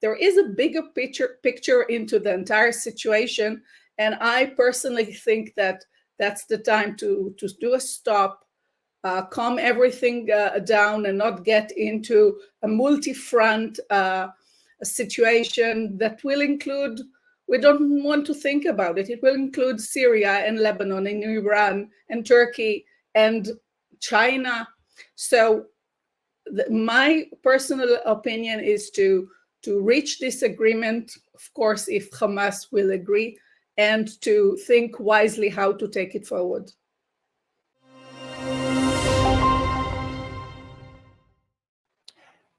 there is a bigger picture into the entire situation. And I personally think that that's the time to do a stop, calm everything down, and not get into a multi-front situation that will include, we don't want to think about it, it will include Syria and Lebanon and Iran and Turkey and China. So my personal opinion is to reach this agreement, of course, if Hamas will agree, and to think wisely how to take it forward.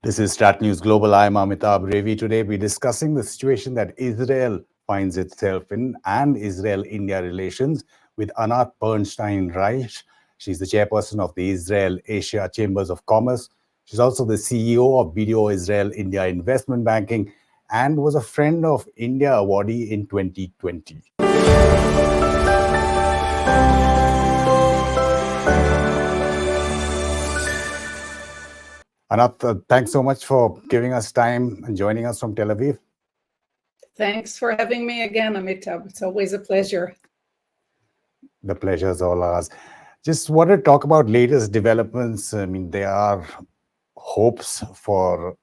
This is StratNews Global. I'm Amitabh. Revi. Today we're discussing the situation that Israel finds itself in and Israel-India relations with Anat Bernstein-Reich. She's the chairperson of the Israel-Asia Chambers of Commerce. She's also the CEO of BDO Israel-India Investment Banking and was a Friend of India Awardee in 2020. Anat, thanks so much for giving us time and joining us from Tel Aviv. Thanks for having me again, Amitabh. It's always a pleasure. The pleasure is all ours. Just wanted to talk about latest developments. I mean, there are hopes for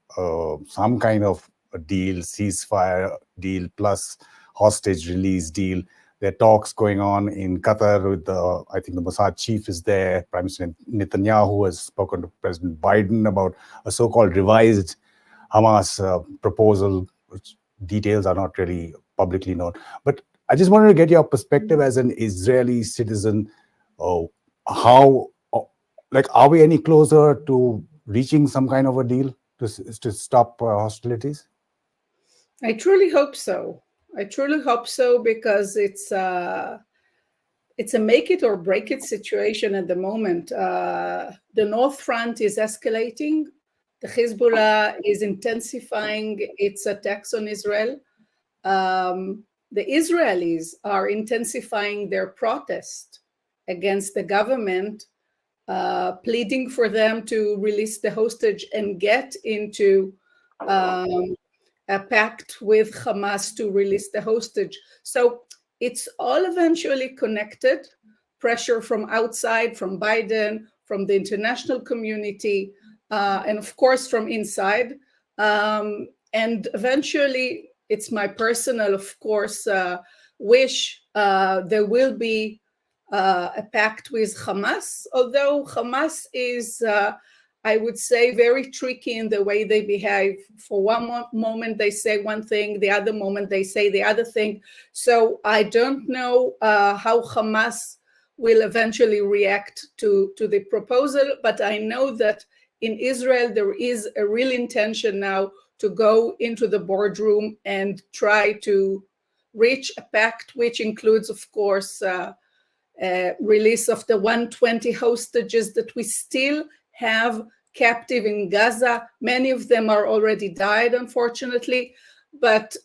some kind of a deal, ceasefire deal plus hostage release deal. There are talks going on in Qatar with I think the Mossad chief is there. Prime Minister Netanyahu has spoken to President Biden about a so-called revised Hamas proposal, which details are not really publicly known. But I just wanted to get your perspective as an Israeli citizen. Are we any closer to reaching some kind of a deal to stop hostilities? I truly hope so. I truly hope so, because it's a make it or break it situation at the moment. The North Front is escalating. The Hezbollah is intensifying its attacks on Israel. The Israelis are intensifying their protest against the government, pleading for them to release the hostage and get into a pact with Hamas to release the hostage. So it's all eventually connected. Pressure from outside, from Biden, from the international community, and of course from inside. And eventually, it's my personal, of course, wish there will be a pact with Hamas, although Hamas is, I would say, very tricky in the way they behave. For one moment they say one thing, the other moment they say the other thing. So I don't know how Hamas will eventually react to the proposal, but I know that in Israel there is a real intention now to go into the boardroom and try to reach a pact, which includes, of course, release of the 120 hostages that we still have captive in Gaza. Many of them are already died, unfortunately, but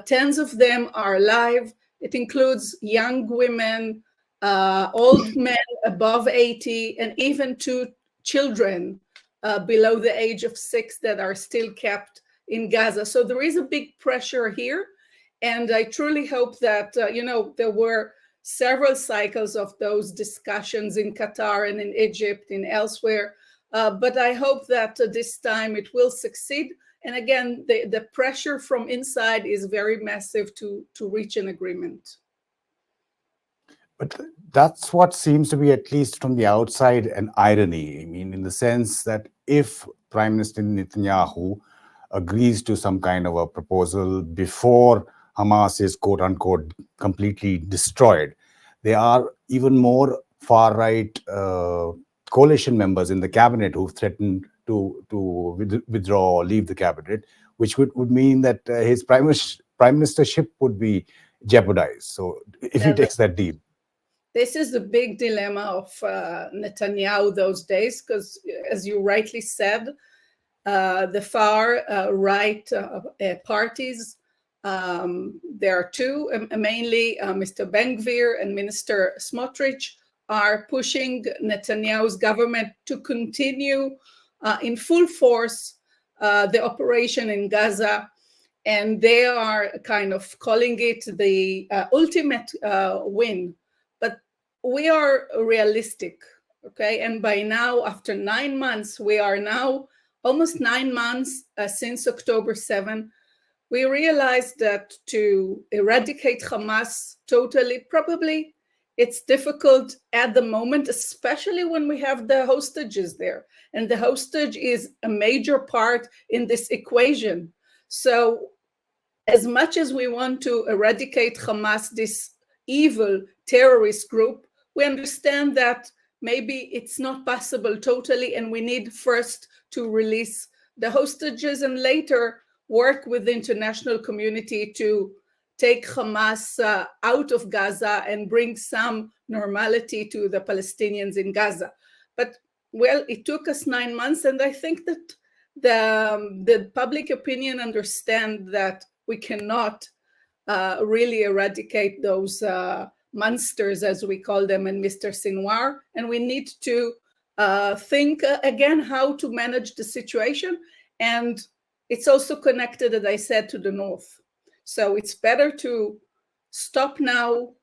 tens of them are alive. It includes young women, old men above 80, and even 2 children below the age of 6 that are still kept in Gaza. So there is a big pressure here. And I truly hope that, there were several cycles of those discussions in Qatar and in Egypt and elsewhere. But I hope that this time it will succeed. And again, the pressure from inside is very massive to reach an agreement. But that's what seems to be, at least from the outside, an irony. I mean, in the sense that if Prime Minister Netanyahu agrees to some kind of a proposal before Hamas is, quote unquote, completely destroyed, there are even more far-right coalition members in the cabinet who threatened to withdraw or leave the cabinet, which would mean that his prime ministership would be jeopardized. So if he takes that deal. This is the big dilemma of Netanyahu those days, because as you rightly said, the far right parties, there are 2, mainly Mr. Ben-Gvir and Minister Smotrich, are pushing Netanyahu's government to continue in full force the operation in Gaza. and they are kind of calling it the ultimate win. But we are realistic, okay? And by now, after 9 months, we are now almost 9 months since October 7, we realized that to eradicate Hamas totally, probably it's difficult at the moment, especially when we have the hostages there. And the hostage is a major part in this equation. So as much as we want to eradicate Hamas, this evil terrorist group, we understand that maybe it's not possible totally, and we need first to release the hostages and later work with the international community to take Hamas out of Gaza and bring some normality to the Palestinians in Gaza. But well, it took us 9 months, and I think that the public opinion understand that we cannot really eradicate those monsters, as we call them, and Mr. Sinwar, and we need to think again how to manage the situation. And it's also connected, as I said, to the north. So it's better to stop now,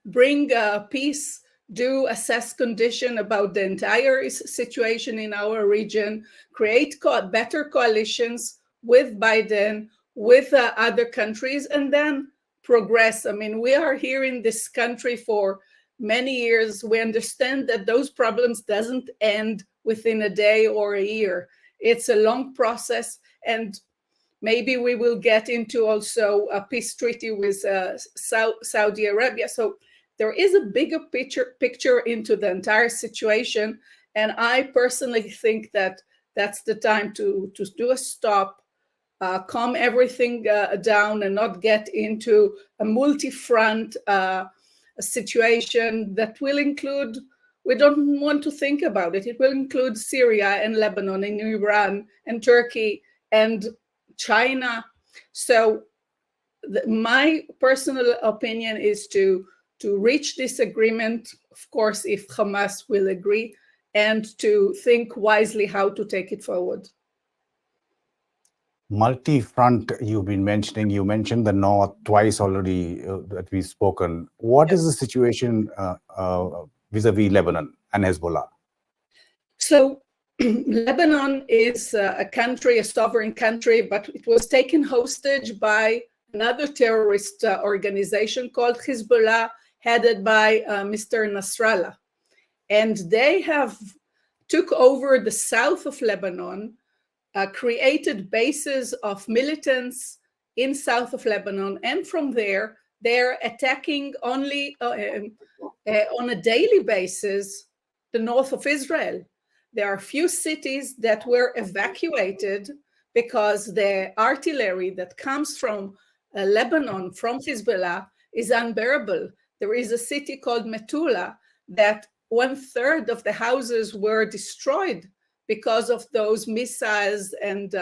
bring peace, do assess condition about the entire situation in our region, create better coalitions with Biden, with other countries, and then progress. I mean, we are here in this country for many years. We understand that those problems doesn't end within a day or a year. It's a long process, and maybe we will get into also a peace treaty with Saudi Arabia. So there is a bigger picture into the entire situation. And I personally think that that's the time to do a stop, calm everything down, and not get into a multi-front situation that will include, we don't want to think about it, it will include Syria and Lebanon and Iran and Turkey and China. So my personal opinion is to reach this agreement, of course, if Hamas will agree, and to think wisely how to take it forward. Multi-front you've been mentioning, you mentioned the north twice already that we've spoken. What is the situation vis-a-vis Lebanon and Hezbollah? So Lebanon is a country, a sovereign country, but it was taken hostage by another terrorist organization called Hezbollah, headed by Mr. Nasrallah. And they have took over the south of Lebanon, created bases of militants in south of Lebanon, and from there, they're attacking only on a daily basis the north of Israel. There are few cities that were evacuated because the artillery that comes from Lebanon, from Hezbollah, is unbearable. There is a city called Metula that 1/3 of the houses were destroyed because of those missiles and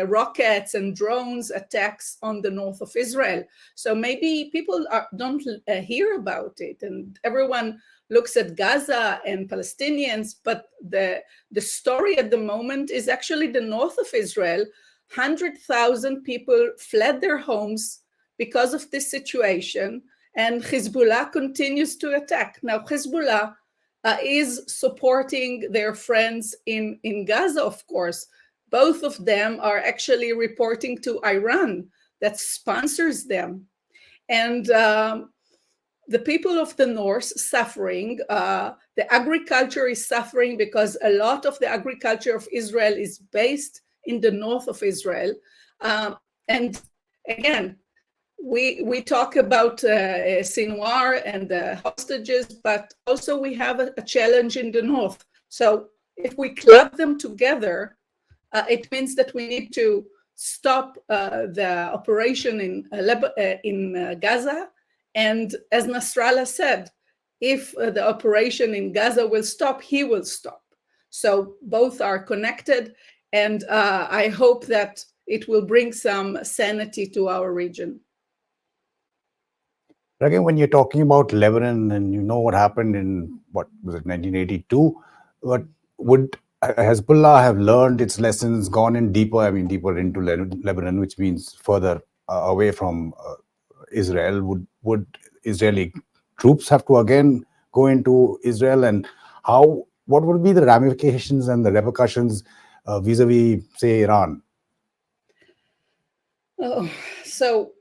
rockets and drones attacks on the north of Israel. So maybe people don't hear about it, and everyone looks at Gaza and Palestinians, but the story at the moment is actually the north of Israel. 100,000 people fled their homes because of this situation, and Hezbollah continues to attack. Now, Hezbollah is supporting their friends in Gaza, of course. Both of them are actually reporting to Iran that sponsors them. And the people of the north suffering, the agriculture is suffering because a lot of the agriculture of Israel is based in the north of Israel. And again, we talk about Sinwar and the hostages, but also we have a challenge in the north. So if we club them together, it means that we need to stop the operation in Gaza. And as Nasrallah said, if the operation in Gaza will stop, he will stop. So both are connected, and I hope that it will bring some sanity to our region. Again, when you're talking about Lebanon and you know what happened in, what was it, 1982, what would Hezbollah have learned its lessons, gone in deeper, deeper into Lebanon, which means further away from Israel. Would Israeli troops have to again go into Israel? And what would be the ramifications and the repercussions vis-a-vis, say, Iran? Oh, so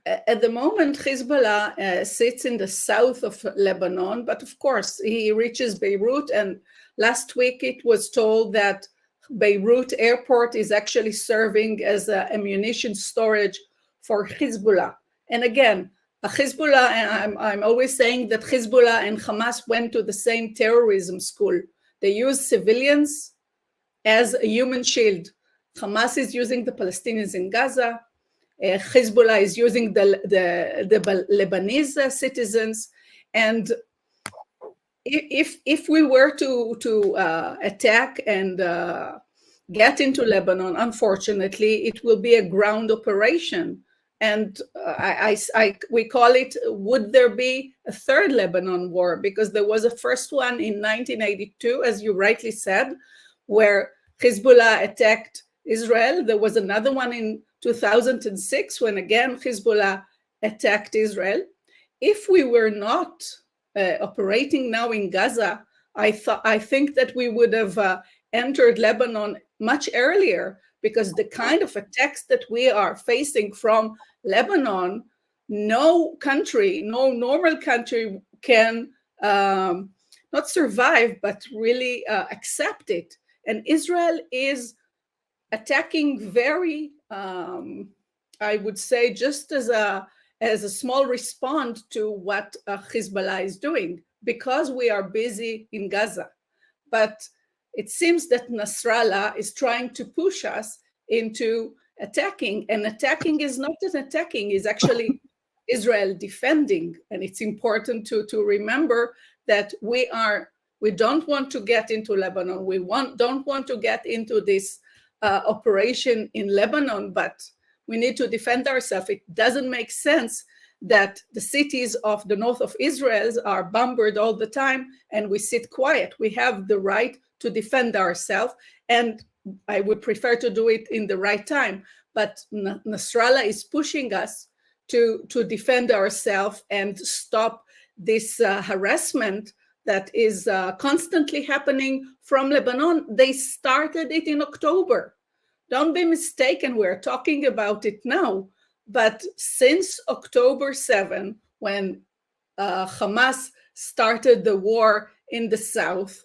at the moment, Hezbollah sits in the south of Lebanon, but of course, he reaches Beirut. And last week, it was told that Beirut airport is actually serving as ammunition storage for Hezbollah. And again, Hezbollah, and I'm always saying that Hezbollah and Hamas went to the same terrorism school. They use civilians as a human shield. Hamas is using the Palestinians in Gaza. Hezbollah is using the Lebanese citizens, and if we were to attack and get into Lebanon, unfortunately, it will be a ground operation, and we call it, would there be a third Lebanon war? Because there was a first one in 1982, as you rightly said, where Hezbollah attacked Israel. There was another one in 2006, when again Hezbollah attacked Israel. If we were not operating now in Gaza, I think that we would have entered Lebanon much earlier, because the kind of attacks that we are facing from Lebanon, no normal country can not survive, but really accept it. And Israel is attacking very, I would say, just as a small response to what Hezbollah is doing, because we are busy in Gaza. But it seems that Nasrallah is trying to push us into attacking, and attacking is not just attacking, is actually Israel defending. And it's important to remember that we don't want to get into Lebanon. We don't want to get into this operation in Lebanon, but we need to defend ourselves. It doesn't make sense that the cities of the north of Israel are bombarded all the time and we sit quiet. We have the right to defend ourselves, and I would prefer to do it in the right time. But Nasrallah is pushing us to defend ourselves and stop this harassment that is constantly happening from Lebanon. They started it in October. Don't be mistaken, we're talking about it now. But since October 7, when Hamas started the war in the south,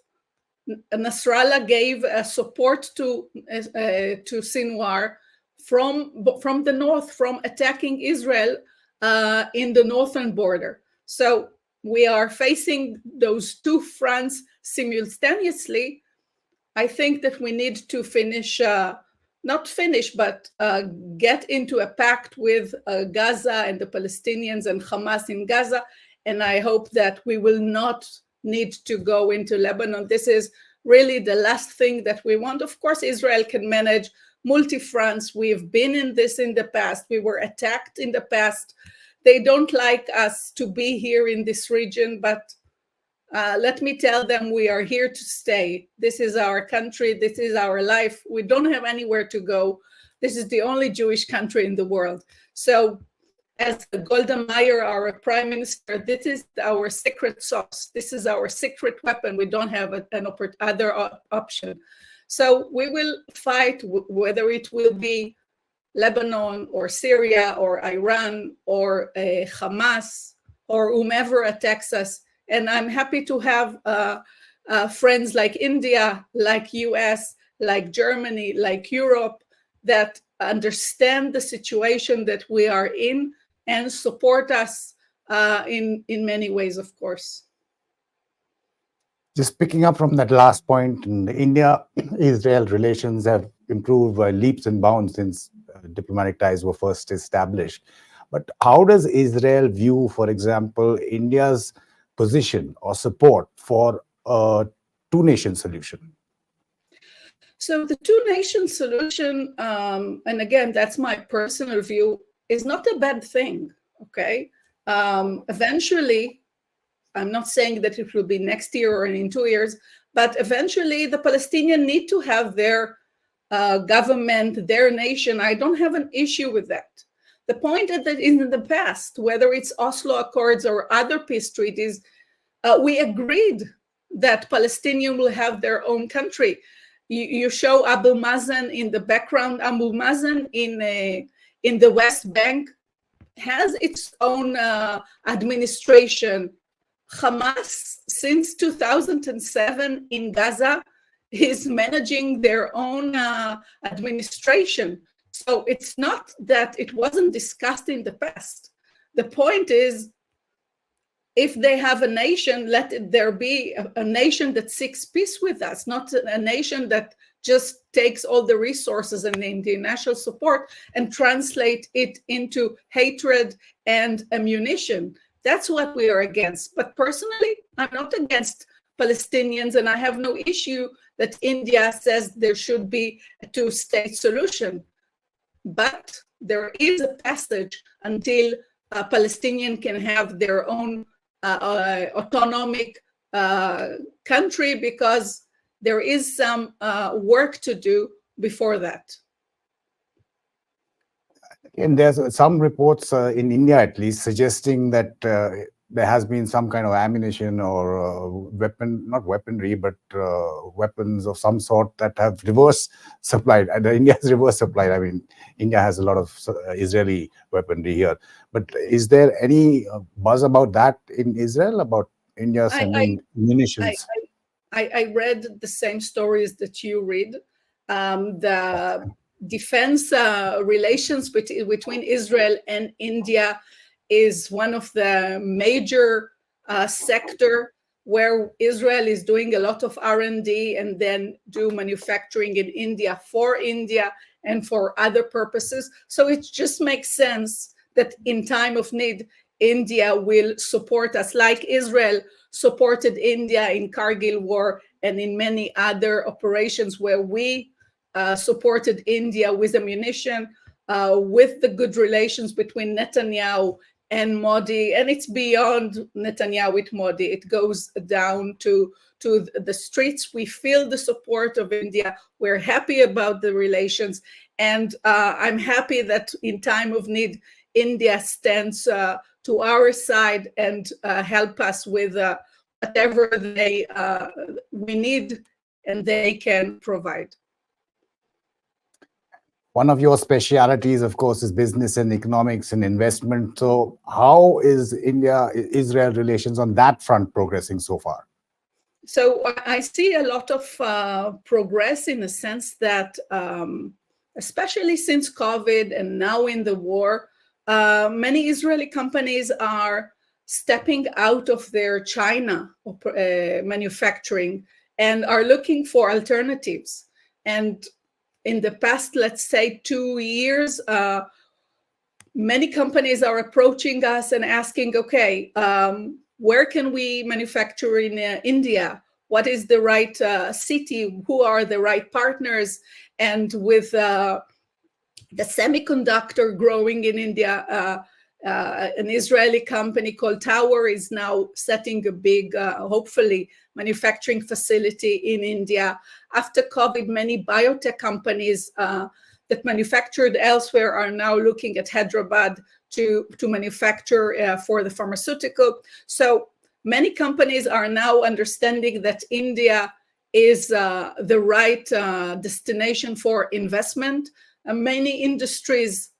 Nasrallah gave support to Sinwar from the north, from attacking Israel in the northern border. So we are facing those two fronts simultaneously. I think that we need to get into a pact with Gaza and the Palestinians and Hamas in Gaza. And I hope that we will not need to go into Lebanon. This is really the last thing that we want. Of course, Israel can manage multi-fronts. We've been in this in the past. We were attacked in the past. They don't like us to be here in this region, but let me tell them we are here to stay. This is our country. This is our life. We don't have anywhere to go. This is the only Jewish country in the world. So as Golda Meir, our prime minister, this is our secret sauce. This is our secret weapon. We don't have other option. So we will fight, whether it will be Lebanon or Syria or Iran or Hamas or whomever attacks us. And I'm happy to have friends like India, like US, like Germany, like Europe, that understand the situation that we are in and support us in many ways, of course. Just picking up from that last point, India-Israel relations have improved by leaps and bounds since diplomatic ties were first established. But how does Israel view, for example, India's position or support for a two-nation solution? So the two-nation solution, and again, that's my personal view, is not a bad thing, okay? Eventually, I'm not saying that it will be next year or in 2 years. But eventually, the Palestinians need to have their government, their nation. I don't have an issue with that. The point is that in the past, whether it's Oslo Accords or other peace treaties, we agreed that Palestinians will have their own country. You show Abu Mazen in the background. Abu Mazen in the West Bank has its own administration. Hamas, since 2007 in Gaza, is managing their own administration. So it's not that it wasn't discussed in the past. The point is, if they have a nation, let there be a nation that seeks peace with us, not a nation that just takes all the resources and the international support and translate it into hatred and ammunition. That's what we are against. But personally, I'm not against Palestinians, and I have no issue that India says there should be a two-state solution. But there is a passage until Palestinians can have their own autonomic country, because there is some work to do before that. And there's some reports in India, at least, suggesting that there has been some kind of ammunition or not weaponry, but weapons of some sort that have reverse supplied. India has reverse supplied. I mean, India has a lot of Israeli weaponry here. But is there any buzz about that in Israel, about India sending munitions? I read the same stories that you read. The defense relations between Israel and India is one of the major sector where Israel is doing a lot of R&D and then do manufacturing in India for India and for other purposes. So it just makes sense that in time of need, India will support us, like Israel supported India in Kargil war and in many other operations where we supported India with ammunition, with the good relations between Netanyahu and Modi. And it's beyond Netanyahu with Modi. It goes down to the streets. We feel the support of India. We're happy about the relations. And I'm happy that in time of need, India stands to our side and help us with whatever we need and they can provide. One of your specialities, of course, is business and economics and investment. So how is India-Israel relations on that front progressing so far? So I see a lot of progress in the sense that, especially since COVID and now in the war, many Israeli companies are stepping out of their China manufacturing and are looking for alternatives. And in the past, let's say 2 years, many companies are approaching us and asking, okay, where can we manufacture in India? What is the right city? Who are the right partners? And with the semiconductor growing in India, an Israeli company called Tower is now setting a big, hopefully, manufacturing facility in India. After COVID, many biotech companies that manufactured elsewhere are now looking at Hyderabad to manufacture for the pharmaceutical. So many companies are now understanding that India is the right destination for investment. Many industries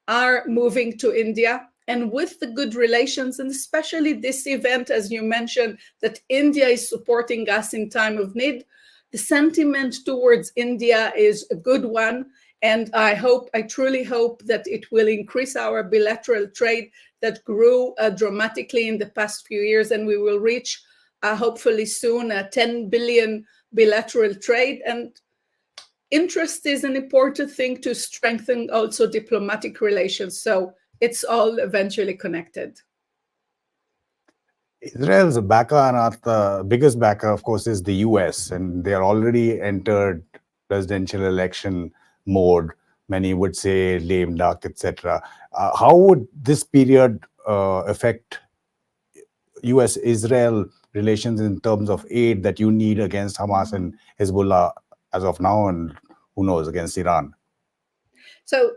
are moving to India. And with the good relations, and especially this event, as you mentioned, that India is supporting us in time of need, the sentiment towards India is a good one. And I truly hope that it will increase our bilateral trade that grew dramatically in the past few years. And we will reach, hopefully soon, a 10 billion bilateral trade. And interest is an important thing to strengthen also diplomatic relations. So it's all eventually connected. Israel's backer, and the biggest backer, of course, is the US, and they are already entered presidential election mode. Many would say lame duck, etc. How would this period affect US-Israel relations in terms of aid that you need against Hamas and Hezbollah as of now, and who knows, against Iran? So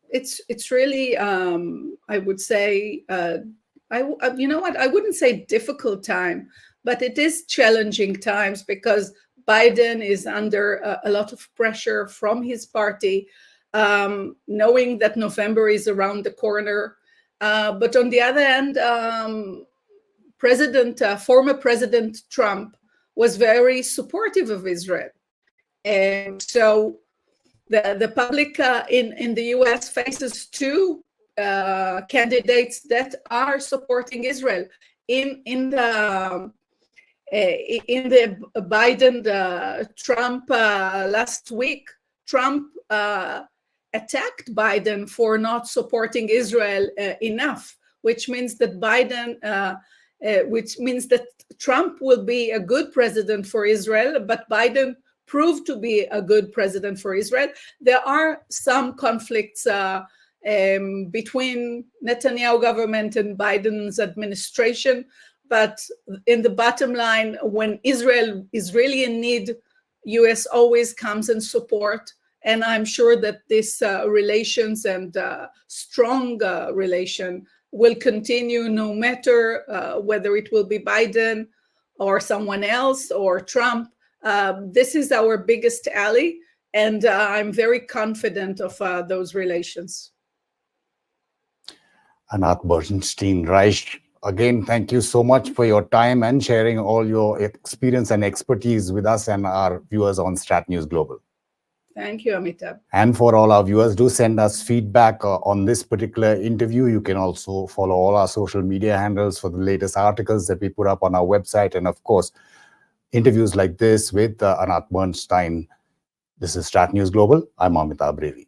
it's really, I would say, you know what, I wouldn't say difficult time, but it is challenging times because Biden is under a lot of pressure from his party, knowing that November is around the corner. But on the other hand, former President Trump was very supportive of Israel. And so the public in the US faces two candidates that are supporting Israel. In the Biden-Trump last week, Trump attacked Biden for not supporting Israel enough, which means that Trump will be a good president for Israel, but Biden proved to be a good president for Israel. There are some conflicts between Netanyahu government and Biden's administration, but in the bottom line, when Israel is really in need, US always comes and support. And I'm sure that this relations and strong relation will continue no matter whether it will be Biden or someone else or Trump. This is our biggest ally, and I'm very confident of those relations. Anat Bernstein-Reich, again, thank you so much for your time and sharing all your experience and expertise with us and our viewers on StratNews Global. Thank you, Amitabh. And for all our viewers, do send us feedback on this particular interview. You can also follow all our social media handles for the latest articles that we put up on our website. And of course, interviews like this with Anat Bernstein. This is StratNews Global. I'm Amitabh Revi.